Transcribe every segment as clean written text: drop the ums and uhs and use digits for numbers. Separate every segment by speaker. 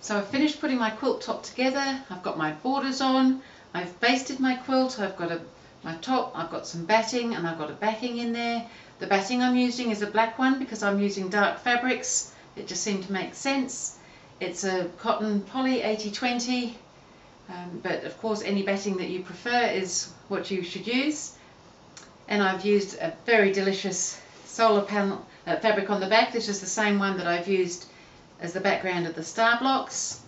Speaker 1: So I've finished putting my quilt top together. I've got my borders on, I've basted my quilt, I've got my top, I've got some batting, and I've got a backing in there. The batting I'm using is a black one because I'm using dark fabrics. It just seemed to make sense. It's a cotton poly 80/20, but of course any batting that you prefer is what you should use. And I've used a very delicious solar panel fabric on the back. This is the same one that I've used as the background of the star blocks.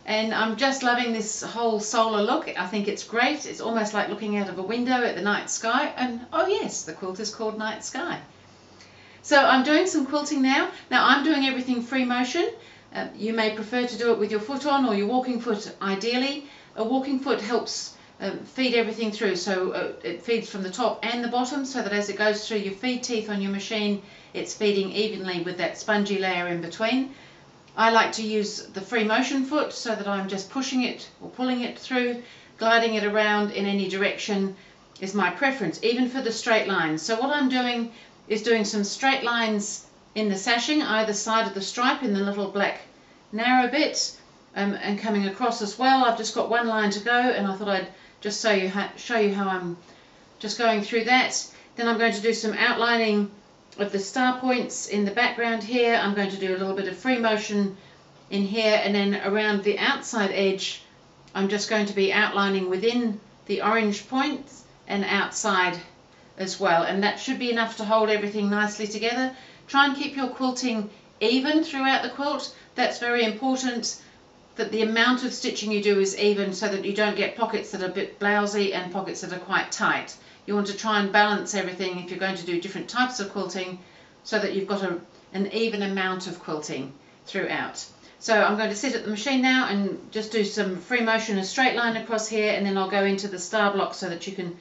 Speaker 1: And I'm just loving this whole solar look. I think it's great. It's almost like looking out of a window at the night sky. And oh yes, the quilt is called Night Sky. So I'm doing some quilting now. Now I'm doing everything free motion. You may prefer to do it with your foot on or your walking foot ideally. A walking foot helps feed everything through, so it feeds from the top and the bottom, so that as it goes through your feed teeth on your machine, it's feeding evenly with that spongy layer in between. I like to use the free motion foot so that I'm just pushing it or pulling it through. Gliding it around in any direction is my preference, even for the straight lines. So what I'm doing is doing some straight lines in the sashing, either side of the stripe in the little black narrow bit, and coming across as well. I've just got one line to go, and I thought I'd just show you how I'm just going through that. Then I'm going to do some outlining of the star points in the background here. I'm going to do a little bit of free motion in here, and then around the outside edge I'm just going to be outlining within the orange points and outside as well, and that should be enough to hold everything nicely together. Try and keep your quilting even throughout the quilt. That's very important, that the amount of stitching you do is even, so that you don't get pockets that are a bit blousy and pockets that are quite tight. You want to try and balance everything if you're going to do different types of quilting, so that you've got an even amount of quilting throughout. So I'm going to sit at the machine now and just do some free motion, a straight line across here, and then I'll go into the star block so that you can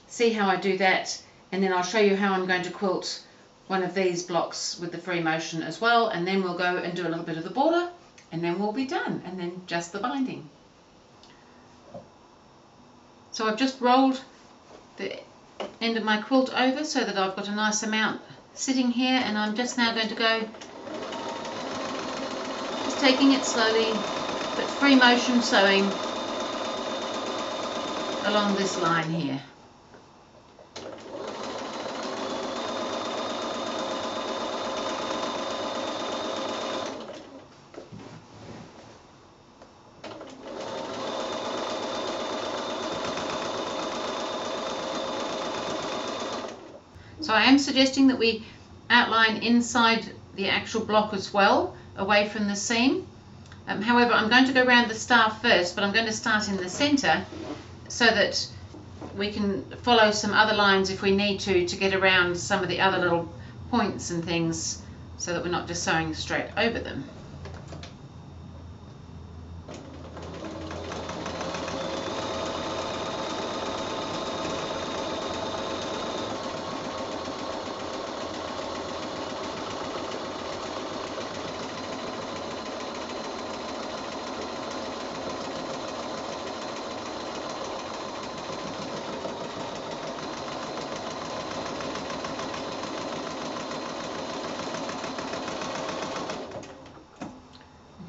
Speaker 1: see how I do that, and then I'll show you how I'm going to quilt one of these blocks with the free motion as well, and then we'll go and do a little bit of the border, and then we'll be done, and then just the binding. So I've just rolled the end of my quilt over so that I've got a nice amount sitting here, and I'm just now going to go just taking it slowly, but free motion sewing along this line here. So I am suggesting that we outline inside the actual block as well, away from the seam. However, I'm going to go around the star first, but I'm going to start in the center so that we can follow some other lines if we need to get around some of the other little points and things, so that we're not just sewing straight over them.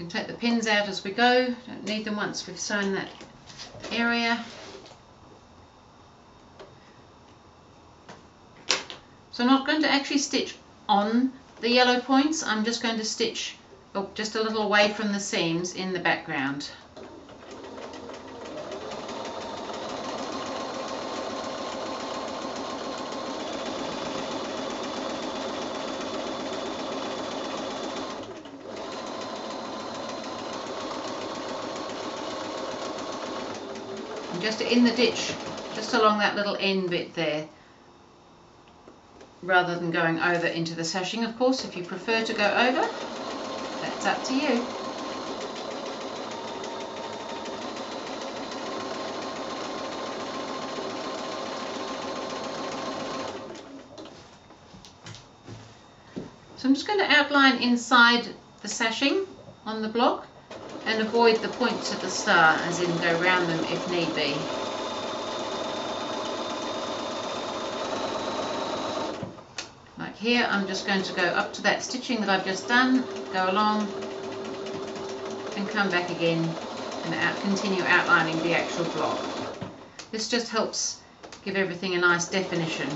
Speaker 1: Take the pins out as we go, don't need them once we've sewn that area. So I'm not going to actually stitch on the yellow points, I'm just going to stitch just a little away from the seams in the background. Just in the ditch, just along that little end bit there, rather than going over into the sashing. Of course, if you prefer to go over, that's up to you. So I'm just going to outline inside the sashing on the block and avoid the points of the star, as in go round them if need be. Like here, I'm just going to go up to that stitching that I've just done, go along and come back again and continue outlining the actual block. This just helps give everything a nice definition.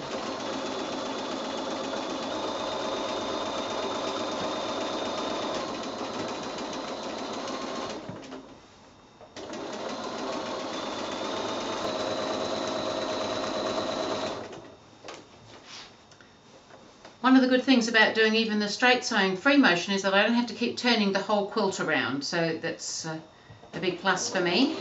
Speaker 1: One of the good things about doing even the straight sewing free motion is that I don't have to keep turning the whole quilt around, so that's a big plus for me.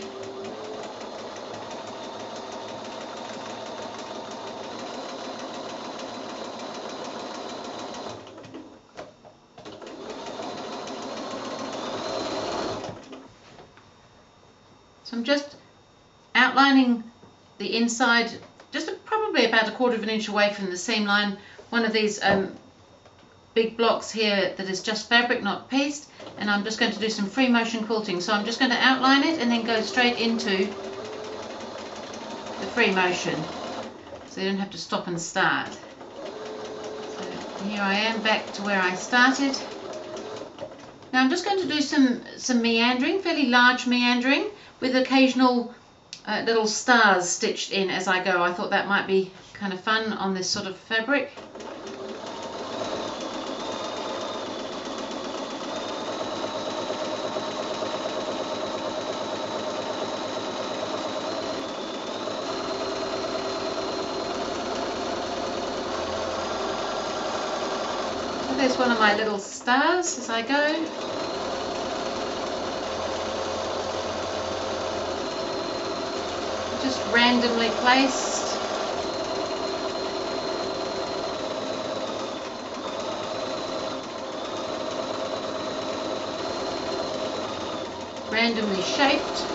Speaker 1: So I'm just outlining the inside, just probably about 1/4 inch away from the seam line. One of these big blocks here that is just fabric, not pieced, and I'm just going to do some free motion quilting. So I'm just going to outline it and then go straight into the free motion, so you don't have to stop and start. So here I am back to where I started. Now I'm just going to do some meandering, fairly large meandering, with occasional little stars stitched in as I go. I thought that might be kind of fun on this sort of fabric. So there's one of my little stars as I go. Just randomly placed. Randomly shaped.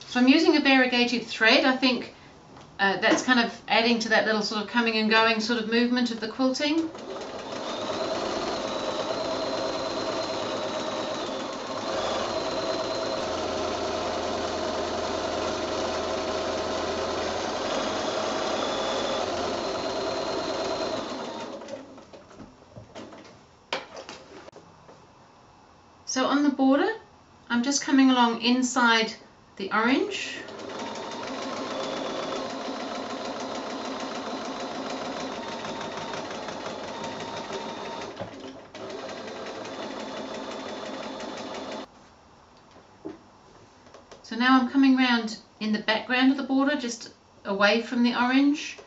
Speaker 1: So I'm using a variegated thread. I think that's kind of adding to that little sort of coming and going sort of movement of the quilting. So on the border, I'm just coming along inside the orange. So now I'm coming round in the background of the border, just away from the orange.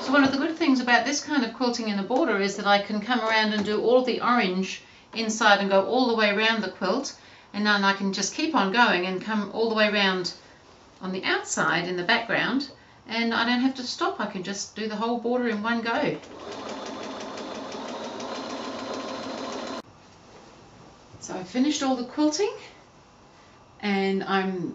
Speaker 1: So one of the good things about this kind of quilting in the border is that I can come around and do all the orange inside and go all the way around the quilt, and then I can just keep on going and come all the way around on the outside in the background, and I don't have to stop. I can just do the whole border in one go. So I've finished all the quilting, and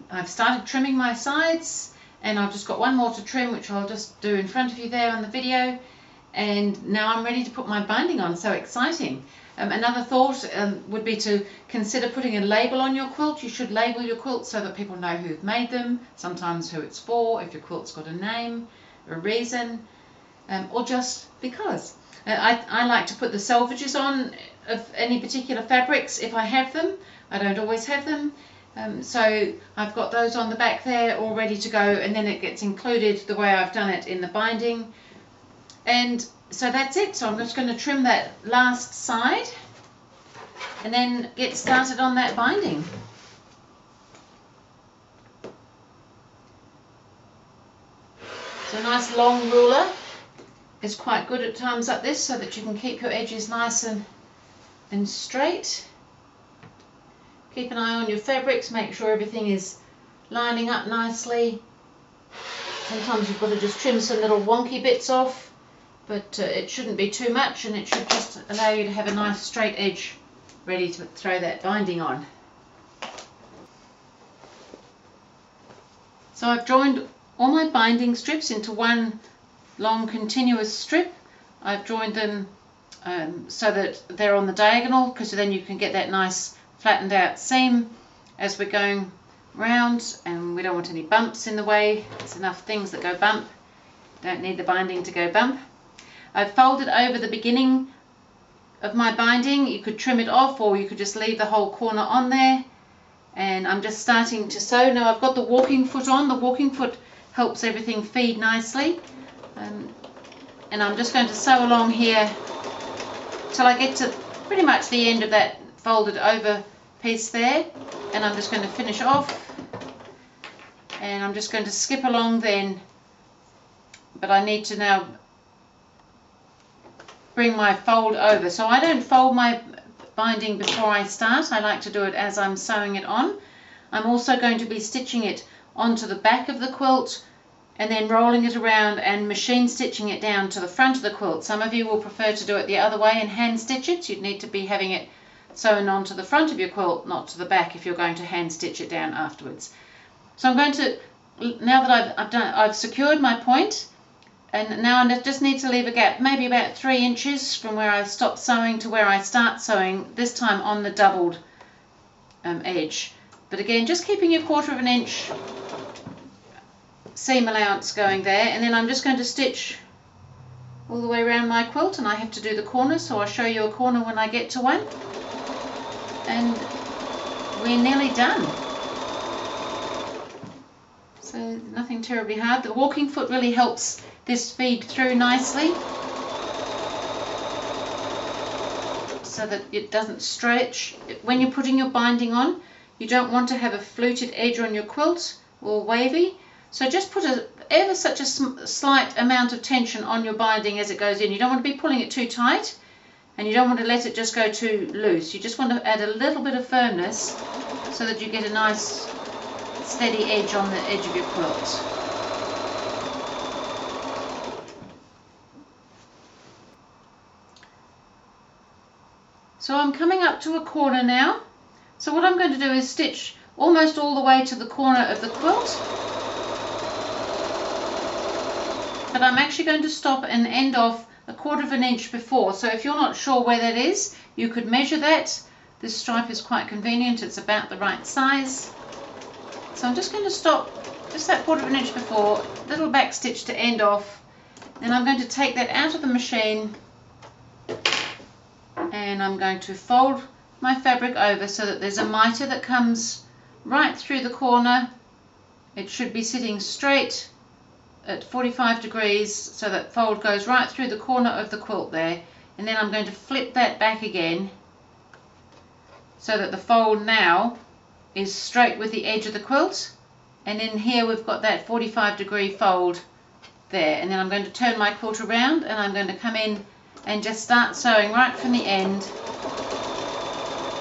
Speaker 1: I've started trimming my sides, and I've just got one more to trim, which I'll just do in front of you there on the video. And now I'm ready to put my binding on. So exciting. Another thought would be to consider putting a label on your quilt. You should label your quilts so that people know who've made them, sometimes who it's for, if your quilt's got a name, a reason, or just because. I like to put the selvages on of any particular fabrics if I have them. I don't always have them. So I've got those on the back there all ready to go, and then it gets included the way I've done it in the binding. And so that's it. So I'm just going to trim that last side and then get started on that binding. So a nice long ruler is quite good at times like this, so that you can keep your edges nice and straight. Keep an eye on your fabrics, make sure everything is lining up nicely. Sometimes you've got to just trim some little wonky bits off, but it shouldn't be too much, and it should just allow you to have a nice straight edge ready to throw that binding on. So I've joined all my binding strips into one long continuous strip. I've joined them so that they're on the diagonal, because then you can get that nice flattened out seam as we're going round, and we don't want any bumps in the way. There's enough things that go bump, don't need the binding to go bump. I've folded over the beginning of my binding. You could trim it off, or you could just leave the whole corner on there, and I'm just starting to sew. Now I've got the walking foot on. The walking foot helps everything feed nicely, and I'm just going to sew along here till I get to pretty much the end of that folded over piece there, and I'm just going to finish off, and I'm just going to skip along then, but I need to now bring my fold over. So I don't fold my binding before I start. I like to do it as I'm sewing it on. I'm also going to be stitching it onto the back of the quilt and then rolling it around and machine stitching it down to the front of the quilt. Some of you will prefer to do it the other way and hand stitch it. You'd need to be having it sewn onto the front of your quilt, not to the back, if you're going to hand stitch it down afterwards. So I'm going to, now that I've secured my point, and now I just need to leave a gap, maybe about 3 inches from where I stop sewing to where I start sewing, this time on the doubled edge. But again, just keeping your 1/4 inch seam allowance going there, and then I'm just going to stitch all the way around my quilt, and I have to do the corners, so I'll show you a corner when I get to one. And we're nearly done. So nothing terribly hard. The walking foot really helps this feed through nicely, so that it doesn't stretch. When you're putting your binding on, you don't want to have a fluted edge on your quilt or wavy, so just put ever such a slight amount of tension on your binding as it goes in. You don't want to be pulling it too tight, and you don't want to let it just go too loose. You just want to add a little bit of firmness so that you get a nice steady edge on the edge of your quilt. So I'm coming up to a corner now. So what I'm going to do is stitch almost all the way to the corner of the quilt. But I'm actually going to stop and end off a 1/4 inch before. So if you're not sure where that is, you could measure that. This stripe is quite convenient. It's about the right size. So I'm just going to stop just that 1/4 inch before, little back stitch to end off. Then I'm going to take that out of the machine, and I'm going to fold my fabric over so that there's a mitre that comes right through the corner. It should be sitting straight at 45 degrees, so that fold goes right through the corner of the quilt there, and then I'm going to flip that back again so that the fold now is straight with the edge of the quilt, and in here we've got that 45-degree fold there. And then I'm going to turn my quilt around, and I'm going to come in and just start sewing right from the end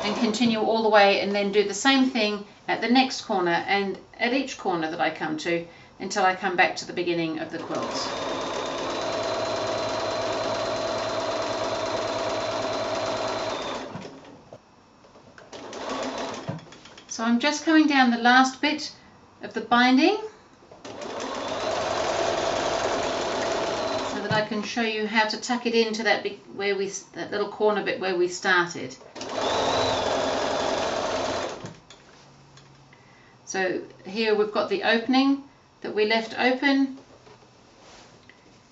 Speaker 1: and continue all the way, and then do the same thing at the next corner and at each corner that I come to, until I come back to the beginning of the quilt. So I'm just coming down the last bit of the binding so that I can show you how to tuck it into that bit that little corner bit where we started. So here we've got the opening that we left open,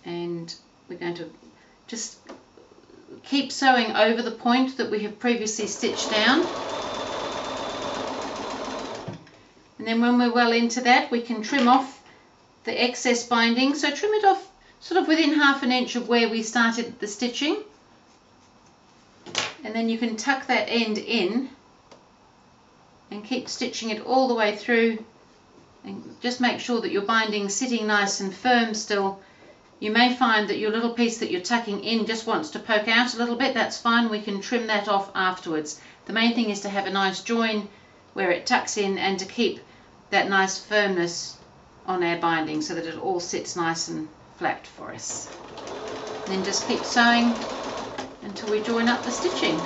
Speaker 1: and we're going to just keep sewing over the point that we have previously stitched down. And then when we're well into that, we can trim off the excess binding. So trim it off sort of within 1/2 inch of where we started the stitching. And then you can tuck that end in and keep stitching it all the way through And just make sure that your binding's sitting nice and firm still. You may find that your little piece that you're tucking in just wants to poke out a little bit. That's fine, we can trim that off afterwards. The main thing is to have a nice join where it tucks in and to keep that nice firmness on our binding so that it all sits nice and flat for us. And then just keep sewing until we join up the stitching.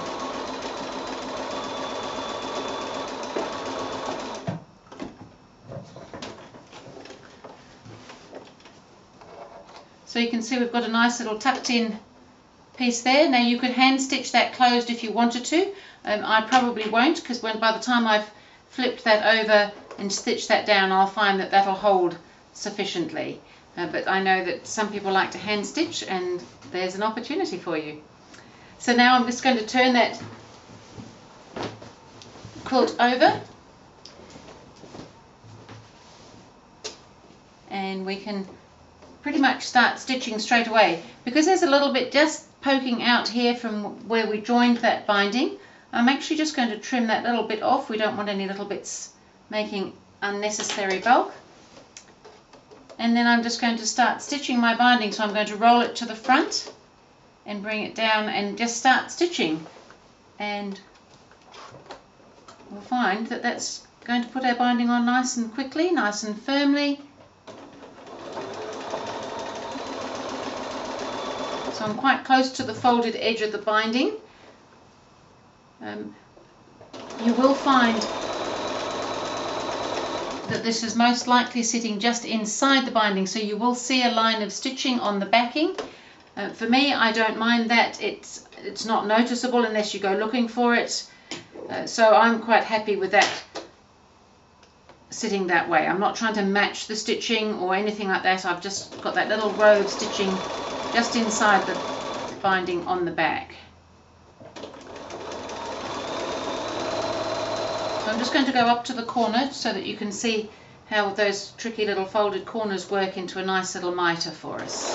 Speaker 1: So you can see we've got a nice little tucked in piece there. Now you could hand stitch that closed if you wanted to. I probably won't, because by the time I've flipped that over and stitched that down, I'll find that that'll hold sufficiently. But I know that some people like to hand stitch, and there's an opportunity for you. So now I'm just going to turn that quilt over, and we can pretty much start stitching straight away. Because there's a little bit just poking out here from where we joined that binding, I'm actually just going to trim that little bit off. We don't want any little bits making unnecessary bulk. And then I'm just going to start stitching my binding. So I'm going to roll it to the front and bring it down and just start stitching. And we'll find that that's going to put our binding on nice and quickly, nice and firmly. So I'm quite close to the folded edge of the binding. You will find that this is most likely sitting just inside the binding, so you will see a line of stitching on the backing. For me, I don't mind that. It's not noticeable unless you go looking for it. So I'm quite happy with that sitting that way. I'm not trying to match the stitching or anything like that. I've just got that little row of stitching just inside the binding on the back. So I'm just going to go up to the corner so that you can see how those tricky little folded corners work into a nice little mitre for us.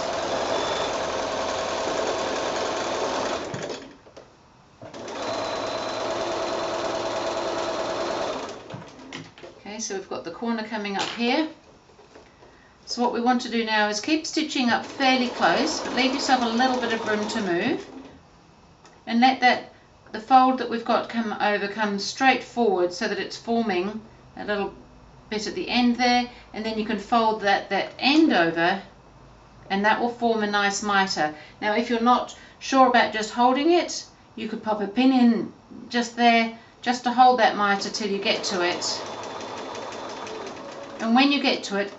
Speaker 1: Okay, so we've got the corner coming up here. So what we want to do now is keep stitching up fairly close, but leave yourself a little bit of room to move, and let the fold that we've got come straight forward so that it's forming a little bit at the end there, and then you can fold that end over, and that will form a nice mitre. Now if you're not sure about just holding it, you could pop a pin in just there just to hold that mitre till you get to it. And when you get to it,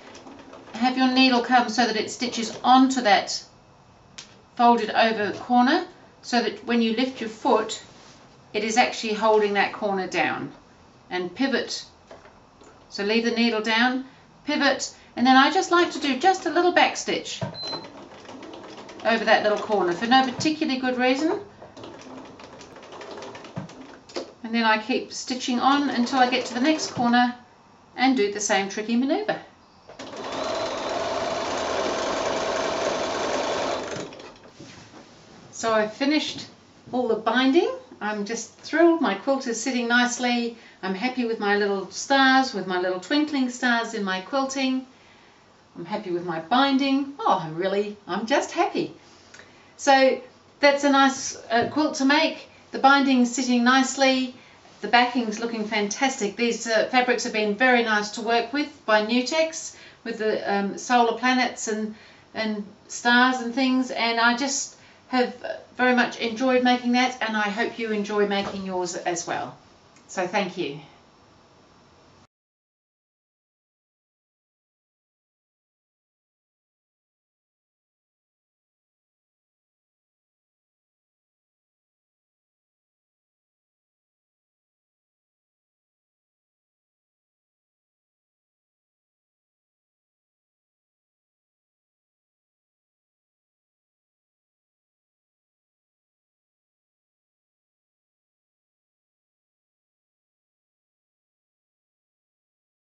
Speaker 1: have your needle come so that it stitches onto that folded over corner, so that when you lift your foot, it is actually holding that corner down. And pivot. So leave the needle down, pivot, and then I just like to do just a little back stitch over that little corner for no particularly good reason. And then I keep stitching on until I get to the next corner and do the same tricky manoeuvre. So I've finished all the binding. I'm just thrilled. My quilt is sitting nicely. I'm happy with my little stars, with my little twinkling stars in my quilting. I'm happy with my binding. Oh, I'm just happy. So that's a nice quilt to make. The binding's sitting nicely. The backing's looking fantastic. These fabrics have been very nice to work with by Nutex, with the solar planets and stars and things, and I just have very much enjoyed making that, and I hope you enjoy making yours as well. So thank you.